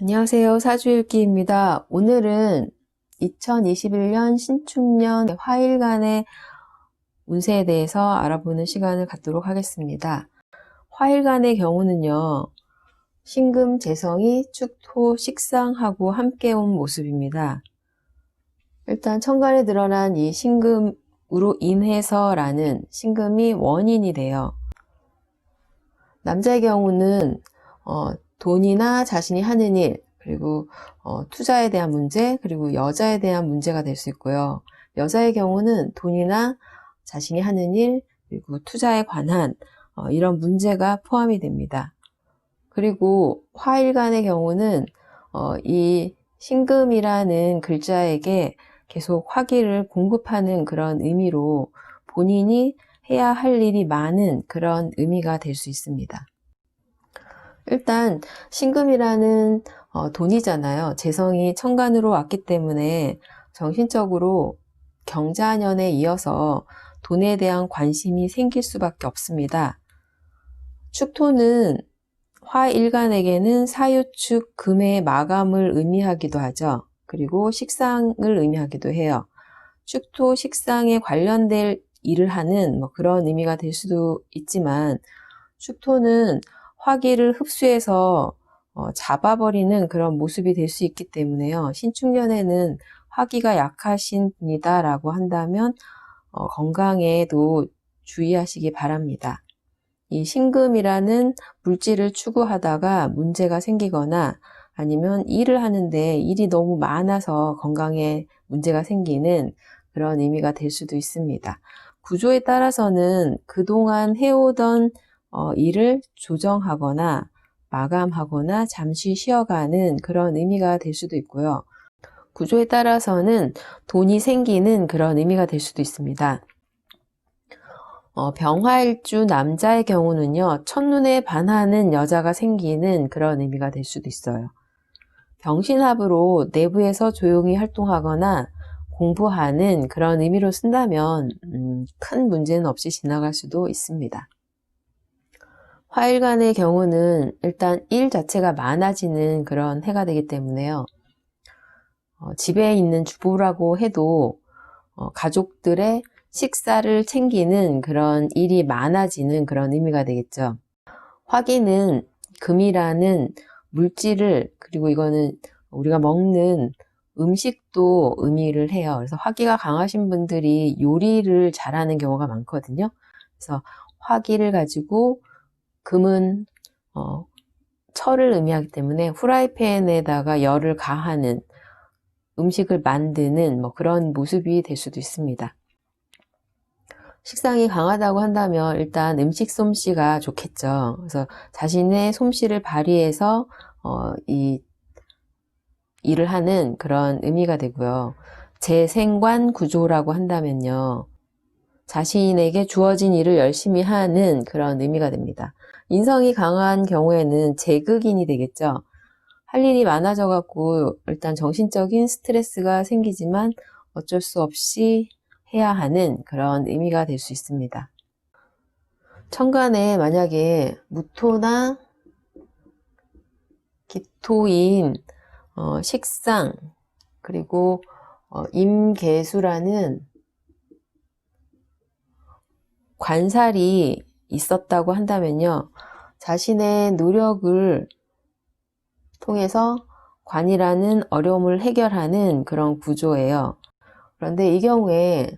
안녕하세요. 사주일기입니다. 오늘은 2021년 신축년 화일간의 운세에 대해서 알아보는 시간을 갖도록 하겠습니다. 화일간의 경우는요, 신금, 재성이 축토, 식상하고 함께 온 모습입니다. 일단 천간에 드러난 이 신금으로 인해서라는 신금이 원인이 돼요. 남자의 경우는 돈이나 자신이 하는 일, 그리고 투자에 대한 문제, 그리고 여자에 대한 문제가 될 수 있고요. 여자의 경우는 돈이나 자신이 하는 일, 그리고 투자에 관한 이런 문제가 포함이 됩니다. 그리고 화일간의 경우는 이 신금이라는 글자에게 계속 화기를 공급하는 그런 의미로 본인이 해야 할 일이 많은 그런 의미가 될 수 있습니다. 일단 신금이라는 돈이잖아요. 재성이 천간으로 왔기 때문에 정신적으로 경자년에 이어서 돈에 대한 관심이 생길 수밖에 없습니다. 축토는 화일간에게는 사유축 금의 마감을 의미하기도 하죠. 그리고 식상을 의미하기도 해요. 축토 식상에 관련될 일을 하는 그런 의미가 될 수도 있지만, 축토는 화기를 흡수해서 잡아버리는 그런 모습이 될 수 있기 때문에요. 신축년에는 화기가 약하신 분이다 라고 한다면 건강에도 주의하시기 바랍니다. 이 신금이라는 물질을 추구하다가 문제가 생기거나 아니면 일을 하는데 일이 너무 많아서 건강에 문제가 생기는 그런 의미가 될 수도 있습니다. 구조에 따라서는 그동안 해오던 일을 조정하거나 마감하거나 잠시 쉬어가는 그런 의미가 될 수도 있고요. 구조에 따라서는 돈이 생기는 그런 의미가 될 수도 있습니다. 병화일주 남자의 경우는요, 첫눈에 반하는 여자가 생기는 그런 의미가 될 수도 있어요. 병신합으로 내부에서 조용히 활동하거나 공부하는 그런 의미로 쓴다면 큰 문제는 없이 지나갈 수도 있습니다. 화일간의 경우는 일단 일 자체가 많아지는 그런 해가 되기 때문에요. 집에 있는 주부라고 해도 가족들의 식사를 챙기는 그런 일이 많아지는 그런 의미가 되겠죠. 화기는 금이라는 물질을, 그리고 이거는 우리가 먹는 음식도 의미를 해요. 그래서 화기가 강하신 분들이 요리를 잘하는 경우가 많거든요. 그래서 화기를 가지고 금은 철을 의미하기 때문에 후라이팬에다가 열을 가하는, 음식을 만드는 그런 모습이 될 수도 있습니다. 식상이 강하다고 한다면 일단 음식 솜씨가 좋겠죠. 그래서 자신의 솜씨를 발휘해서 이 일을 하는 그런 의미가 되고요. 재생관 구조라고 한다면요, 자신에게 주어진 일을 열심히 하는 그런 의미가 됩니다. 인성이 강한 경우에는 재극인이 되겠죠. 할 일이 많아져 갖고 일단 정신적인 스트레스가 생기지만 어쩔 수 없이 해야 하는 그런 의미가 될 수 있습니다. 천간에 만약에 무토나 기토인 식상, 그리고 임계수라는 관살이 있었다고 한다면요, 자신의 노력을 통해서 관이라는 어려움을 해결하는 그런 구조예요. 그런데 이 경우에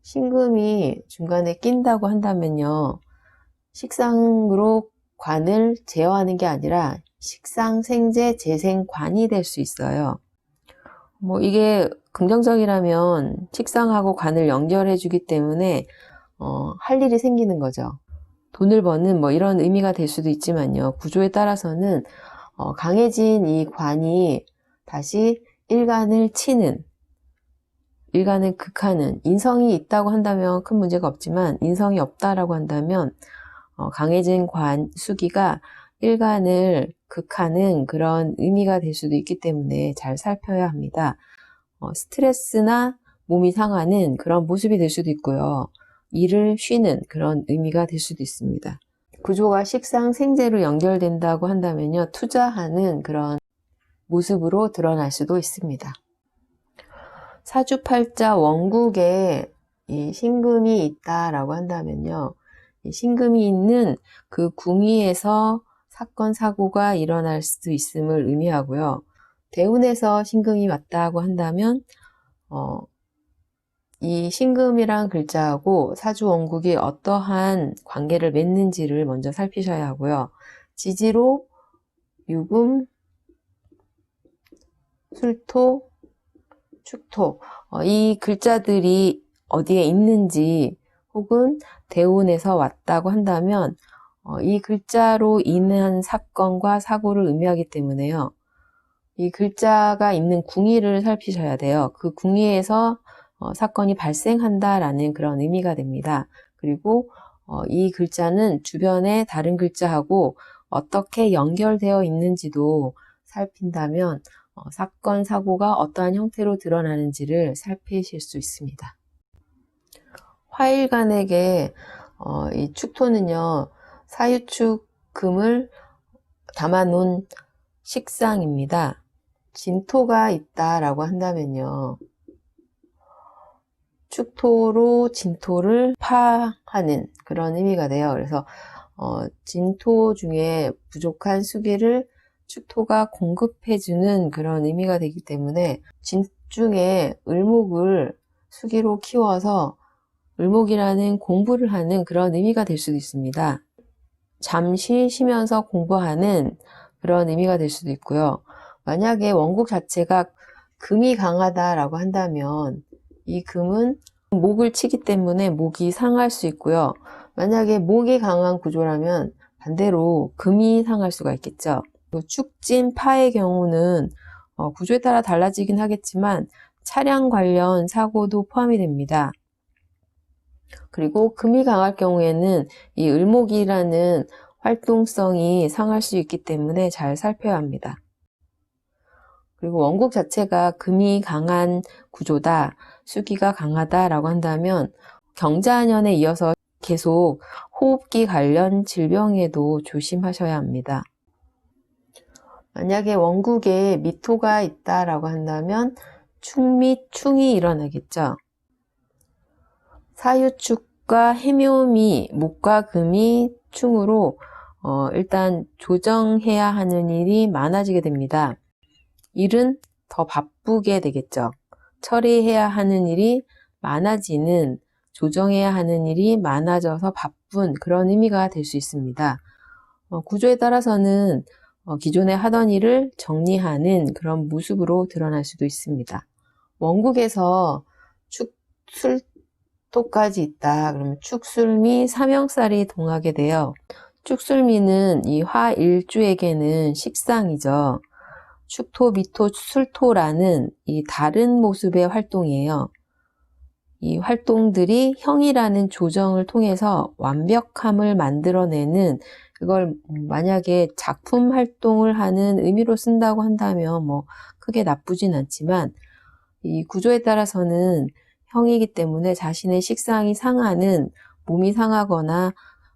신금이 중간에 낀다고 한다면요, 식상으로 관을 제어하는 게 아니라 식상생재 재생관이 될 수 있어요. 이게 긍정적이라면 식상하고 관을 연결해 주기 때문에 할 일이 생기는 거죠. 돈을 버는 이런 의미가 될 수도 있지만요, 구조에 따라서는 강해진 이 관이 다시 일간을 치는, 일간을 극하는, 인성이 있다고 한다면 큰 문제가 없지만 인성이 없다라고 한다면 강해진 관 수기가 일간을 극하는 그런 의미가 될 수도 있기 때문에 잘 살펴야 합니다. 스트레스나 몸이 상하는 그런 모습이 될 수도 있고요. 일을 쉬는 그런 의미가 될 수도 있습니다. 구조가 식상 생재로 연결된다고 한다면요, 투자하는 그런 모습으로 드러날 수도 있습니다. 사주팔자 원국에 이 신금이 있다라고 한다면요. 이 신금이 있는 그 궁위에서 사건, 사고가 일어날 수도 있음을 의미하고요. 대운에서 신금이 왔다고 한다면 이 신금이란 글자하고 사주 원국이 어떠한 관계를 맺는지를 먼저 살피셔야 하고요. 지지로 유금, 술토, 축토 이 글자들이 어디에 있는지 혹은 대운에서 왔다고 한다면 이 글자로 인한 사건과 사고를 의미하기 때문에요. 이 글자가 있는 궁위를 살피셔야 돼요. 그 궁위에서 사건이 발생한다라는 그런 의미가 됩니다. 그리고 이 글자는 주변의 다른 글자하고 어떻게 연결되어 있는지도 살핀다면 사건, 사고가 어떠한 형태로 드러나는지를 살피실 수 있습니다. 화일간에게 이 축토는요, 사유축 금을 담아놓은 식상입니다. 진토가 있다라고 한다면요, 축토로 진토를 파하는 그런 의미가 돼요. 그래서 진토 중에 부족한 수기를 축토가 공급해주는 그런 의미가 되기 때문에 진중에 을목을 수기로 키워서 을목이라는 공부를 하는 그런 의미가 될 수도 있습니다. 잠시 쉬면서 공부하는 그런 의미가 될 수도 있고요. 만약에 원국 자체가 금이 강하다라고 한다면 이 금은 목을 치기 때문에 목이 상할 수 있고요. 만약에 목이 강한 구조라면 반대로 금이 상할 수가 있겠죠. 축진 파의 경우는 구조에 따라 달라지긴 하겠지만 차량 관련 사고도 포함이 됩니다. 그리고 금이 강할 경우에는 이 을목이라는 활동성이 상할 수 있기 때문에 잘 살펴야 합니다. 그리고 원국 자체가 금이 강한 구조다, 수기가 강하다라고 한다면 경자년에 이어서 계속 호흡기 관련 질병에도 조심하셔야 합니다. 만약에 원국에 미토가 있다라고 한다면 축 및 충이 일어나겠죠. 사유축과 해묘미, 목과 금이 충으로 일단 조정해야 하는 일이 많아지게 됩니다. 일은 더 바쁘게 되겠죠. 처리해야 하는 일이 많아지는, 조정해야 하는 일이 많아져서 바쁜 그런 의미가 될 수 있습니다. 구조에 따라서는 기존에 하던 일을 정리하는 그런 모습으로 드러날 수도 있습니다. 원국에서 축술토까지 있다. 그러면 축술미, 삼형살이 동하게 돼요. 축술미는 이 화일주에게는 식상이죠. 축토, 미토, 술토라는 이 다른 모습의 활동이에요. 이 활동들이 형이라는 조정을 통해서 완벽함을 만들어내는, 그걸 만약에 작품 활동을 하는 의미로 쓴다고 한다면 크게 나쁘진 않지만 이 구조에 따라서는 형이기 때문에 자신의 식상이 상하는, 몸이 상하거나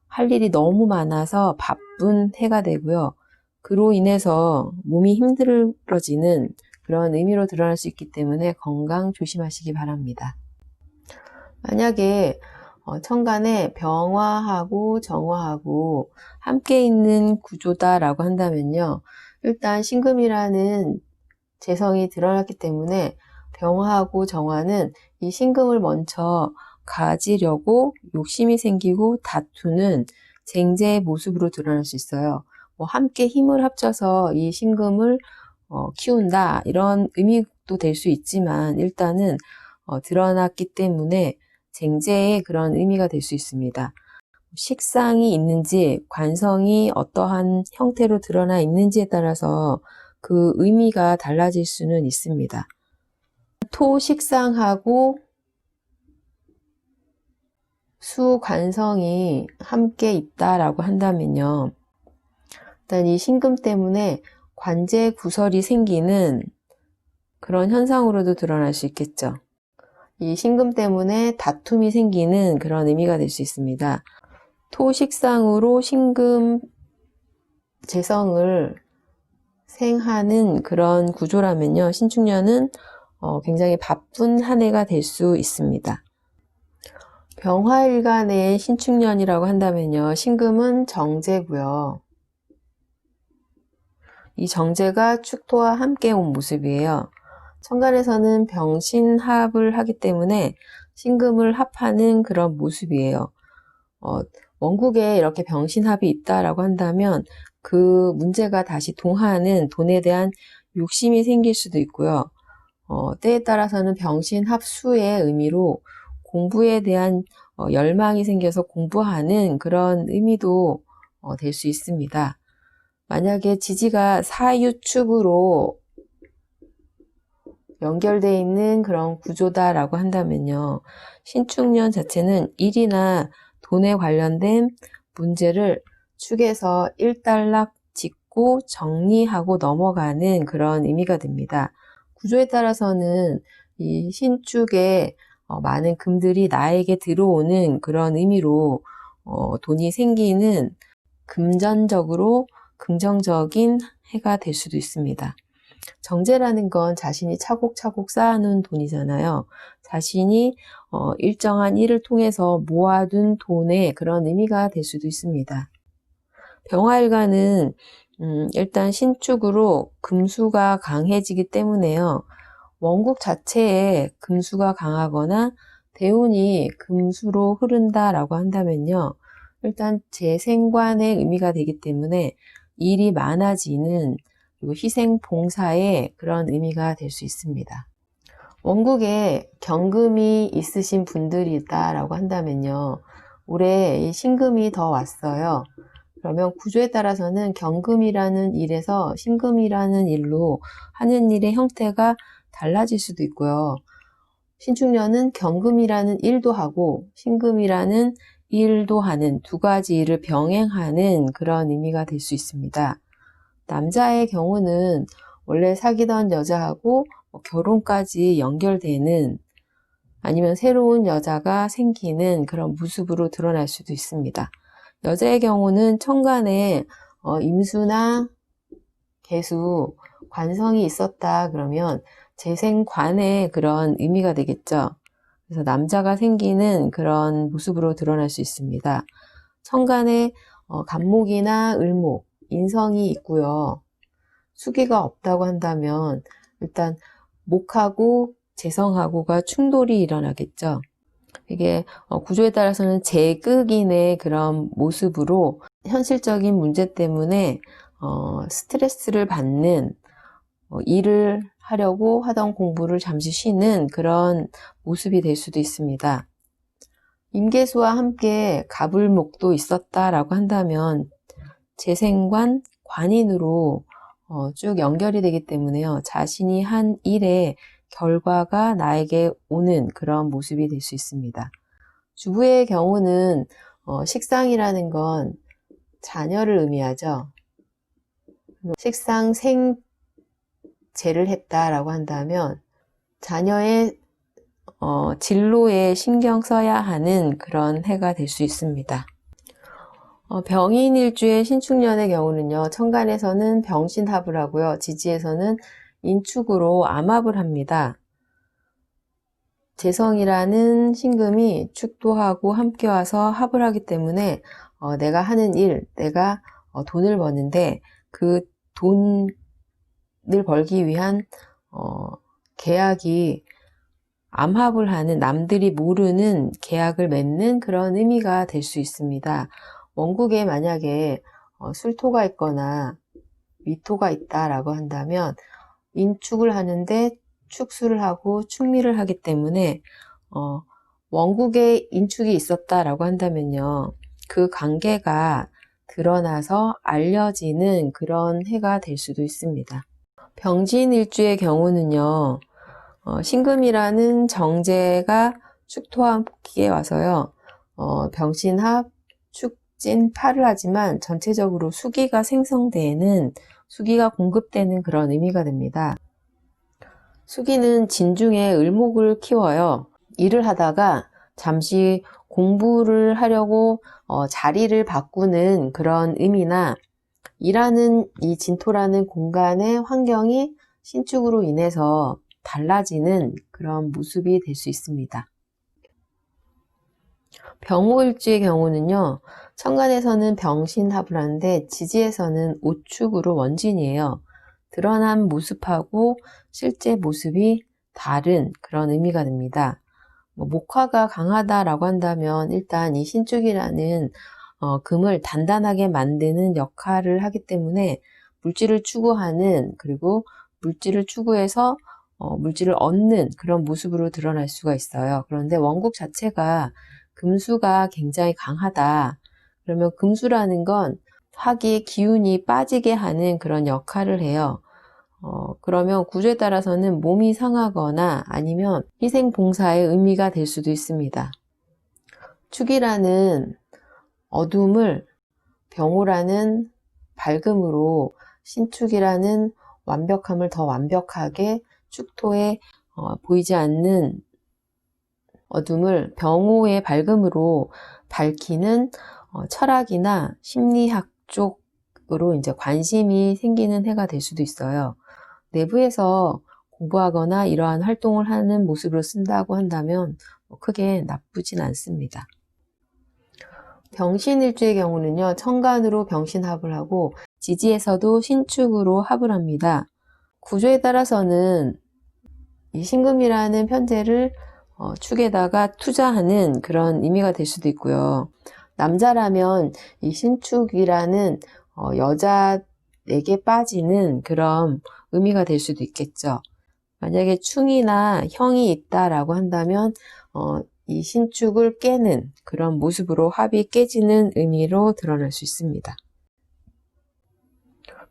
할 일이 너무 많아서 바쁜 해가 되고요. 그로 인해서 몸이 힘들어지는 그런 의미로 드러날 수 있기 때문에 건강 조심하시기 바랍니다. 만약에 천간에 병화하고 정화하고 함께 있는 구조다라고 한다면요. 일단 신금이라는 재성이 드러났기 때문에 병화하고 정화는 이 신금을 먼저 가지려고 욕심이 생기고 다투는 쟁제의 모습으로 드러날 수 있어요. 함께 힘을 합쳐서 이 신금을 키운다 이런 의미도 될 수 있지만 일단은 드러났기 때문에 쟁제의 그런 의미가 될 수 있습니다. 식상이 있는지 관성이 어떠한 형태로 드러나 있는지에 따라서 그 의미가 달라질 수는 있습니다. 토식상하고 수관성이 함께 있다라고 한다면요. 일단 이 신금 때문에 관제 구설이 생기는 그런 현상으로도 드러날 수 있겠죠. 이 신금 때문에 다툼이 생기는 그런 의미가 될 수 있습니다. 토식상으로 신금 재성을 생하는 그런 구조라면요. 신축년은 굉장히 바쁜 한 해가 될 수 있습니다. 병화일간의 신축년이라고 한다면요. 신금은 정제고요. 이 정제가 축토와 함께 온 모습이에요. 천간에서는 병신합을 하기 때문에 신금을 합하는 그런 모습이에요. 원국에 이렇게 병신합이 있다라고 한다면 그 문제가 다시 동하는 돈에 대한 욕심이 생길 수도 있고요. 때에 따라서는 병신합수의 의미로 공부에 대한 열망이 생겨서 공부하는 그런 의미도 될 수 있습니다. 만약에 지지가 사유축으로 연결되어 있는 그런 구조다라고 한다면요. 신축년 자체는 일이나 돈에 관련된 문제를 축에서 일단락 짚고 정리하고 넘어가는 그런 의미가 됩니다. 구조에 따라서는 이 신축에 많은 금들이 나에게 들어오는 그런 의미로 돈이 생기는 금전적으로 긍정적인 해가 될 수도 있습니다. 정제라는 건 자신이 차곡차곡 쌓아놓은 돈이잖아요. 자신이 일정한 일을 통해서 모아둔 돈의 그런 의미가 될 수도 있습니다. 병화일간은 일단 신축으로 금수가 강해지기 때문에요. 원국 자체에 금수가 강하거나 대운이 금수로 흐른다라고 한다면요. 일단 재생관의 의미가 되기 때문에 일이 많아지는 그리고 희생 봉사의 그런 의미가 될 수 있습니다. 원국에 경금이 있으신 분들이 있다라고 한다면요. 올해 신금이 더 왔어요. 그러면 구조에 따라서는 경금이라는 일에서 신금이라는 일로 하는 일의 형태가 달라질 수도 있고요. 신축년은 경금이라는 일도 하고 신금이라는 일도 하는 두 가지 일을 병행하는 그런 의미가 될 수 있습니다. 남자의 경우는 원래 사귀던 여자하고 결혼까지 연결되는 아니면 새로운 여자가 생기는 그런 모습으로 드러날 수도 있습니다. 여자의 경우는 천간에 임수나 계수, 관성이 있었다 그러면 재생관의 그런 의미가 되겠죠. 그래서 남자가 생기는 그런 모습으로 드러날 수 있습니다. 천간에 간목이나 을목, 인성이 있고요. 수기가 없다고 한다면 일단 목하고 재성하고가 충돌이 일어나겠죠. 이게 구조에 따라서는 제극인의 그런 모습으로 현실적인 문제 때문에 스트레스를 받는 일을 하려고 하던 공부를 잠시 쉬는 그런 모습이 될 수도 있습니다. 임계수와 함께 갑을목도 있었다라고 한다면 재생관, 관인으로 쭉 연결이 되기 때문에요. 자신이 한 일의 결과가 나에게 오는 그런 모습이 될 수 있습니다. 주부의 경우는 식상이라는 건 자녀를 의미하죠. 식상 생재를 했다라고 한다면 자녀의 진로에 신경 써야 하는 그런 해가 될 수 있습니다. 병인일주의 신축년의 경우는요. 천간에서는 병신합을 하고요. 지지에서는 인축으로 암합을 합니다. 재성이라는 신금이 축도하고 함께 와서 합을 하기 때문에 내가 하는 일, 내가 돈을 버는데 그 돈을 벌기 위한 계약이 암합을 하는 남들이 모르는 계약을 맺는 그런 의미가 될 수 있습니다. 원국에 만약에 술토가 있거나 미토가 있다라고 한다면 인축을 하는데 축수를 하고 축미를 하기 때문에 원국에 인축이 있었다라고 한다면요. 그 관계가 드러나서 알려지는 그런 해가 될 수도 있습니다. 병진일주의 경우는요. 신금이라는 정제가 축토와 함께 와서요. 병신합, 축진파를 하지만 전체적으로 수기가 생성되는 수기가 공급되는 그런 의미가 됩니다. 수기는 진중에 을목을 키워요. 일을 하다가 잠시 공부를 하려고 자리를 바꾸는 그런 의미나 일하는 이 진토라는 공간의 환경이 신축으로 인해서 달라지는 그런 모습이 될 수 있습니다. 병호일주의 경우는요, 천간에서는 병신합을 하는데 지지에서는 오축으로 원진이에요. 드러난 모습하고 실제 모습이 다른 그런 의미가 됩니다. 목화가 강하다라고 한다면 일단 이 신축이라는 금을 단단하게 만드는 역할을 하기 때문에 물질을 추구하는, 그리고 물질을 추구해서 물질을 얻는 그런 모습으로 드러날 수가 있어요. 그런데 원국 자체가 금수가 굉장히 강하다. 그러면 금수라는 건 화기의 기운이 빠지게 하는 그런 역할을 해요. 그러면 구조에 따라서는 몸이 상하거나 아니면 희생봉사의 의미가 될 수도 있습니다. 축이라는 어둠을 병호라는 밝음으로, 신축이라는 완벽함을 더 완벽하게 축토에 보이지 않는 어둠을 병호의 밝음으로 밝히는 철학이나 심리학 쪽으로 이제 관심이 생기는 해가 될 수도 있어요. 내부에서 공부하거나 이러한 활동을 하는 모습으로 쓴다고 한다면 크게 나쁘진 않습니다. 병신일주의 경우는요, 천간으로 병신합을 하고 지지에서도 신축으로 합을 합니다. 구조에 따라서는 이 신금이라는 편재를 축에다가 투자하는 그런 의미가 될 수도 있고요. 남자라면 이 신축이라는 여자에게 빠지는 그런 의미가 될 수도 있겠죠. 만약에 충이나 형이 있다라고 한다면 이 신축을 깨는 그런 모습으로 합이 깨지는 의미로 드러날 수 있습니다.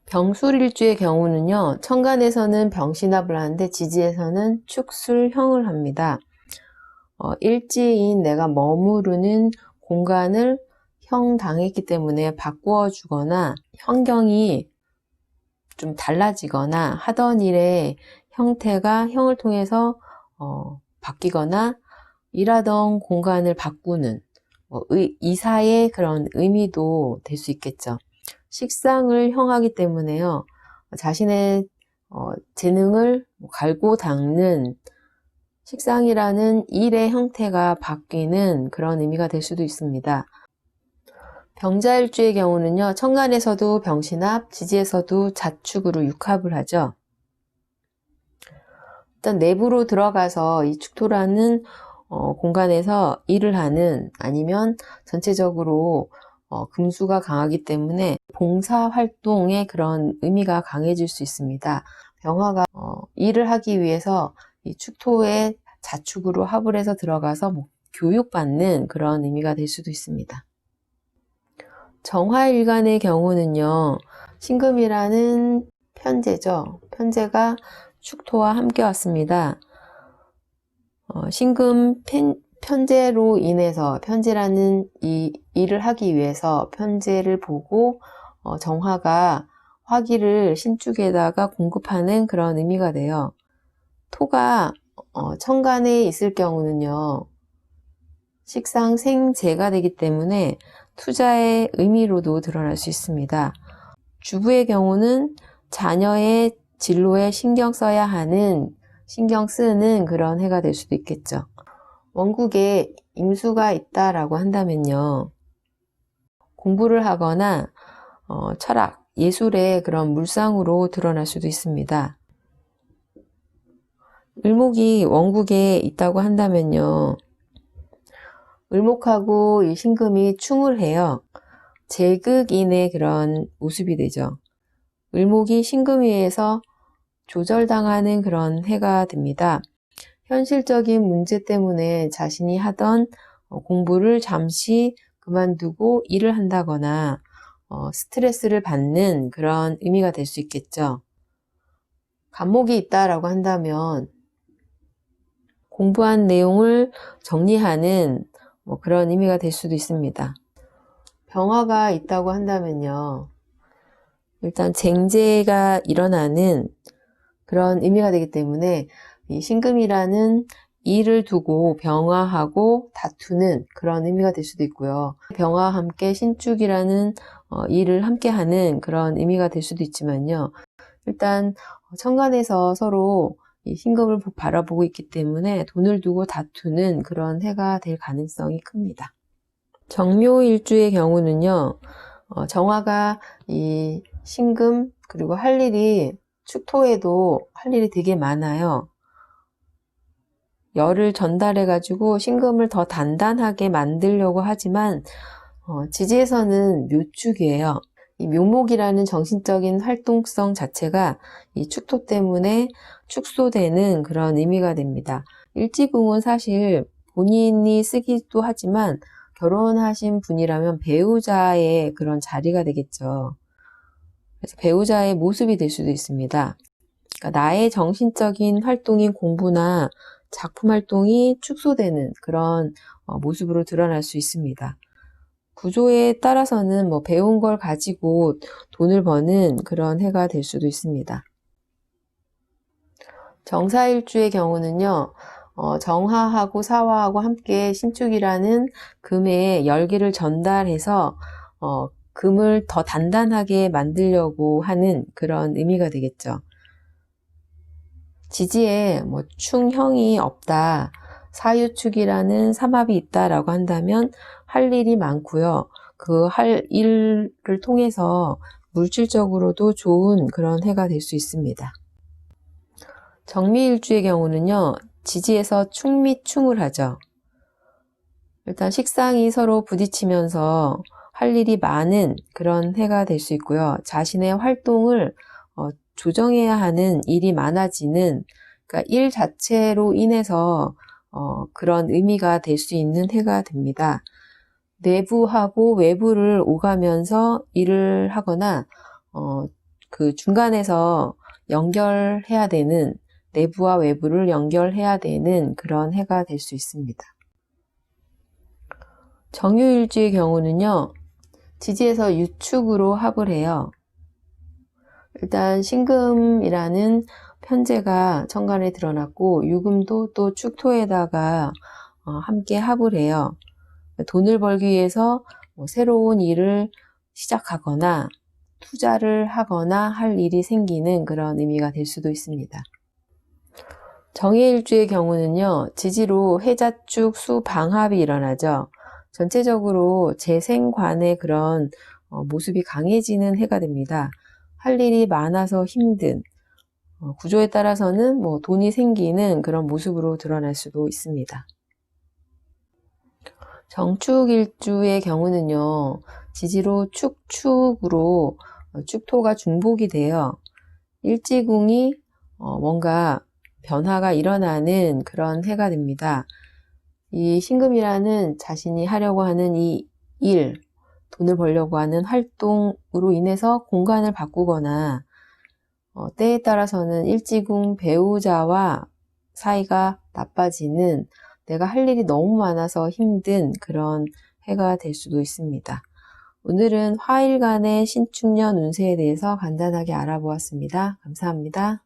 병술일주의 경우는요, 천간에서는 병신합을 하는데 지지에서는 축술형을 합니다. 일지인 내가 머무르는 공간을 형 당했기 때문에 바꾸어 주거나 환경이 좀 달라지거나 하던 일의 형태가 형을 통해서 바뀌거나 일하던 공간을 바꾸는 이사의 그런 의미도 될 수 있겠죠. 식상을 형하기 때문에요, 자신의 재능을 갈고 닦는 식상이라는 일의 형태가 바뀌는 그런 의미가 될 수도 있습니다. 병자일주의 경우는요, 천간에서도 병신합, 지지에서도 자축으로 육합을 하죠. 일단 내부로 들어가서 이 축토라는 공간에서 일을 하는, 아니면 전체적으로 금수가 강하기 때문에 봉사활동의 그런 의미가 강해질 수 있습니다. 병화가 일을 하기 위해서 이 축토에 자축으로 합을 해서 들어가서 교육받는 그런 의미가 될 수도 있습니다. 정화일간의 경우는요, 신금이라는 편재죠. 편재가 축토와 함께 왔습니다. 신금 편재로 인해서, 편재라는 이 일을 하기 위해서 편재를 보고 정화가 화기를 신축에다가 공급하는 그런 의미가 돼요. 토가 천간에 있을 경우는요, 식상 생재가 되기 때문에 투자의 의미로도 드러날 수 있습니다. 주부의 경우는 자녀의 진로에 신경 써야 하는, 신경 쓰는 그런 해가 될 수도 있겠죠. 원국에 임수가 있다라고 한다면요, 공부를 하거나 철학, 예술의 그런 물상으로 드러날 수도 있습니다. 을목이 원국에 있다고 한다면요, 을목하고 이 신금이 충을 해요. 제극인의 그런 모습이 되죠. 을목이 신금에 의해서 조절당하는 그런 해가 됩니다. 현실적인 문제 때문에 자신이 하던 공부를 잠시 그만두고 일을 한다거나 스트레스를 받는 그런 의미가 될 수 있겠죠. 간목이 있다라고 한다면 공부한 내용을 정리하는 그런 의미가 될 수도 있습니다. 병화가 있다고 한다면요, 일단 쟁제가 일어나는 그런 의미가 되기 때문에 이 신금이라는 일을 두고 병화하고 다투는 그런 의미가 될 수도 있고요. 병화와 함께 신축이라는 일을 함께 하는 그런 의미가 될 수도 있지만요. 일단 천간에서 서로 이 신금을 바라보고 있기 때문에 돈을 두고 다투는 그런 해가 될 가능성이 큽니다. 정묘일주의 경우는요, 정화가 이 신금 그리고 할 일이 축토에도 할 일이 되게 많아요. 열을 전달해 가지고 신금을 더 단단하게 만들려고 하지만 지지에서는 묘축이에요. 이 묘목이라는 정신적인 활동성 자체가 이 축토 때문에 축소되는 그런 의미가 됩니다. 일지궁은 사실 본인이 쓰기도 하지만 결혼하신 분이라면 배우자의 그런 자리가 되겠죠. 그래서 배우자의 모습이 될 수도 있습니다. 그러니까 나의 정신적인 활동인 공부나 작품 활동이 축소되는 그런 모습으로 드러날 수 있습니다. 구조에 따라서는 배운 걸 가지고 돈을 버는 그런 해가 될 수도 있습니다. 정사일주의 경우는요, 정화하고 사화하고 함께 신축이라는 금의 열기를 전달해서 금을 더 단단하게 만들려고 하는 그런 의미가 되겠죠. 지지에 충형이 없다, 사유축이라는 삼합이 있다라고 한다면 할 일이 많고요. 그 할 일을 통해서 물질적으로도 좋은 그런 해가 될 수 있습니다. 정미일주의 경우는요, 지지에서 충미충을 하죠. 일단 식상이 서로 부딪히면서 할 일이 많은 그런 해가 될 수 있고요. 자신의 활동을 조정해야 하는 일이 많아지는, 그러니까 일 자체로 인해서 그런 의미가 될 수 있는 해가 됩니다. 내부하고 외부를 오가면서 일을 하거나 그 중간에서 연결해야 되는, 내부와 외부를 연결해야 되는 그런 해가 될 수 있습니다. 정유일주의 경우는요, 지지에서 유축으로 합을 해요. 일단 신금이라는 편제가 천간에 드러났고 유금도 또 축토에다가 함께 합을 해요. 돈을 벌기 위해서 새로운 일을 시작하거나 투자를 하거나 할 일이 생기는 그런 의미가 될 수도 있습니다. 정해일주의 경우는요, 지지로 해자축 수방합이 일어나죠. 전체적으로 재생관의 그런 모습이 강해지는 해가 됩니다. 할 일이 많아서 힘든, 구조에 따라서는 돈이 생기는 그런 모습으로 드러날 수도 있습니다. 정축일주의 경우는요, 지지로 축축으로 축토가 중복이 돼요. 일지궁이 뭔가 변화가 일어나는 그런 해가 됩니다. 이 신금이라는 자신이 하려고 하는 이 일, 돈을 벌려고 하는 활동으로 인해서 공간을 바꾸거나 때에 따라서는 일지궁 배우자와 사이가 나빠지는, 내가 할 일이 너무 많아서 힘든 그런 해가 될 수도 있습니다. 오늘은 화일간의 신축년 운세에 대해서 간단하게 알아보았습니다. 감사합니다.